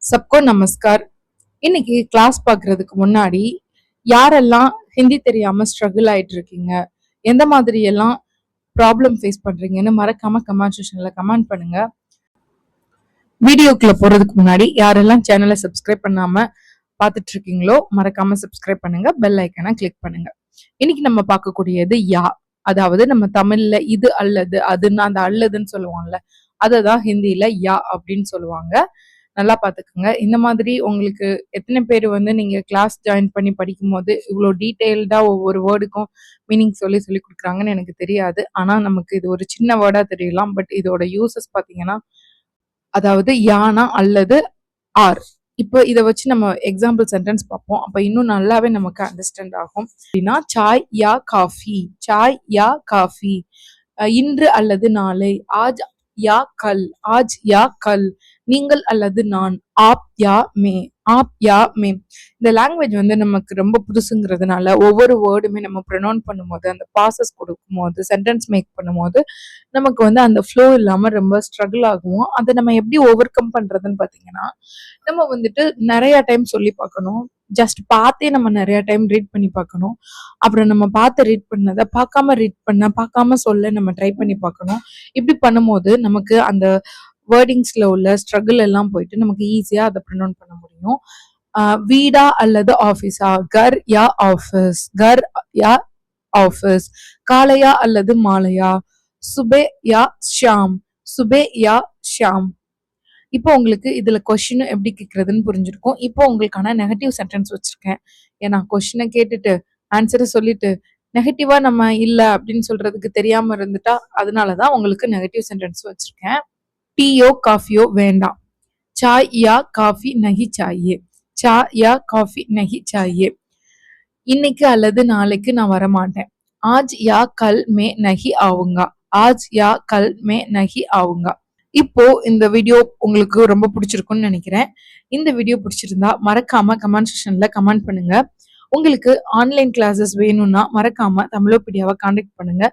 सबको नमस्कार. இன்னைக்கு கிளாஸ் பார்க்கறதுக்கு முன்னாடி யாரெல்லாம் ஹிந்தி தெரியாம ஸ்ட்ரகிள் ஆயிட்டு இருக்கீங்க, எந்த மாதிரி எல்லாம் ப்ராப்ளம் ஃபேஸ் பண்றீங்கன்னு மறக்காம கமெண்ட் செக்ஷன்ல கமெண்ட் பண்ணுங்க. வீடியோக்குள்ள போறதுக்கு முன்னாடி யாரெல்லாம் சேனலை சப்ஸ்கிரைப் பண்ணாம பார்த்துட்டு இருக்கீங்களோ மறக்காம சப்ஸ்கிரைப் பண்ணுங்க, பெல் ஐக்கனை கிளிக் பண்ணுங்க. இன்னைக்கு நம்ம பார்க்கக்கூடியது யா, அதாவது நம்ம தமிழ்ல இது அல்லது அதுன்னு அந்த அல்லதுன்னு சொல்லுவோம்ல, அததான் ஹிந்தியில யா அப்படின்னு சொல்லுவாங்க. நல்லா பாத்துக்கோங்க. இந்த மாதிரி உங்களுக்கு எத்தனை பேர் நீங்க கிளாஸ் ஜாயின் பண்ணி படிக்கும் போது இவ்வளவு டீடைல்டா ஒவ்வொரு வேர்டுக்கும் மீனிங் சொல்லி சொல்லி கொடுக்குறாங்கன்னு எனக்கு தெரியாது. ஆனா நமக்கு இது ஒரு சின்ன வேர்டா தெரியலாம், பட் இதோட யூசஸ் பாத்தீங்கன்னா, அதாவது யானா அல்லது ஆர். இப்போ இதை வச்சு நம்ம எக்ஸாம்பிள் சென்டென்ஸ் பார்ப்போம். அப்ப இன்னும் நல்லாவே நமக்கு அண்டர்ஸ்டாண்ட் ஆகும். அப்படின்னா சாய் யா காஃபி, சாய் யா காஃபி. இன்று அல்லது நாளை, ஆஜ் யா கல், ஆஜ் யா கல். நீங்கள் அல்லது நான், ஆப் யா மே, ஆப் யா மே. இந்த லாங்குவேஜ் நமக்கு ரொம்ப புதுசுங்கிறதுனால ஒவ்வொரு வேர்டுமே நம்ம ப்ரொனவுன்ஸ் பண்ணும்போது, அந்த பாசஸ் கொடுக்கும் போது, சென்டென்ஸ் மேக் பண்ணும்போது நமக்கு அந்த ஃப்ளோ இல்லாம ரொம்ப ஸ்ட்ரகிள் ஆகும். அதை நம்ம எப்படி ஓவர் கம் பண்றதுன்னு பாத்தீங்கன்னா, நம்ம நிறைய டைம் சொல்லி பார்க்கணும். ஜஸ்ட் பார்த்தே நம்ம நிறைய டைம் ரீட் பண்ணி பார்க்கணும். அப்புறம் நம்ம பார்த்து ரீட் பண்ணதை பார்க்காம சொல்ல நம்ம ட்ரை பண்ணி பார்க்கணும். இப்படி பண்ணும்போது நமக்கு அந்த வேர்டிங்ஸ்ல உள்ள ஸ்ட்ரகிள் எல்லாம் போயிட்டு நமக்கு ஈஸியா அதை ப்ரொனவுன்ஸ் பண்ண முடியும். வீடா அல்லது ஆஃபீஸா, கர் யா ஆஃபீஸ், கர் யா ஆஃபீஸ். காலையா அல்லது மாலையா, சுபே யா ஷாம், சுபே யா ஷாம். இப்போ உங்களுக்கு இதுல கொஸ்டின் எப்படி கேட்கறதுன்னு புரிஞ்சிருக்கும். இப்போ உங்களுக்கான நெகட்டிவ் சென்டென்ஸ் வச்சிருக்கேன். ஏன்னா கொஸ்டினை கேட்டுட்டு ஆன்சரை சொல்லிட்டு நெகட்டிவா நம்ம இல்ல அப்படின்னு சொல்றதுக்கு தெரியாம இருந்துட்டா, அதனாலதான் உங்களுக்கு நெகட்டிவ் சென்டென்ஸ் வச்சிருக்கேன். டீயோ காஃபியோ வேண்டாம், சாய் யா காஃபி நஹி சாயே, சாய் யா காஃபி நஹி சாயே. இன்னைக்கு அல்லது நாளைக்கு நான் வரமாட்டேன், ஆஜ் யா கல் மே நஹி ஆவுங்கா, ஆஜ் யா கல் மே நஹி ஆவுங்கா. இப்போ இந்த வீடியோ உங்களுக்கு ரொம்ப பிடிச்சிருக்கும்னு நினைக்கிறேன். இந்த வீடியோ பிடிச்சிருந்தா மறக்காம கமெண்ட் செக்ஷன்ல கமெண்ட் பண்ணுங்க. உங்களுக்கு ஆன்லைன் கிளாஸஸ் வேணும்னா மறக்காம தமிழோபீடியாவை கான்டாக்ட் பண்ணுங்க.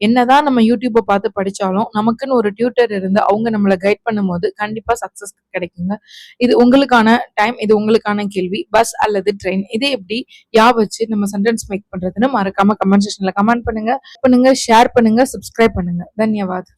என்னதான் நம்ம யூடியூப்பை பார்த்து படிச்சாலும் நமக்குன்னு ஒரு டியூட்டர் இருந்து அவங்க நம்மளை கைட் பண்ணும் போது கண்டிப்பா சக்சஸ் கிடைக்குங்க. இது உங்களுக்கான டைம், இது உங்களுக்கான கேள்வி. பஸ் அல்லது ட்ரெயின், இதே எப்படி யா வச்சு நம்ம சென்டென்ஸ் மேக் பண்றதுன்னு மறக்காம கமெண்ட் செக்ஷன்ல கமெண்ட் பண்ணுங்க, ஷேர் பண்ணுங்க, சப்ஸ்கிரைப் பண்ணுங்க. தன்யவாத்.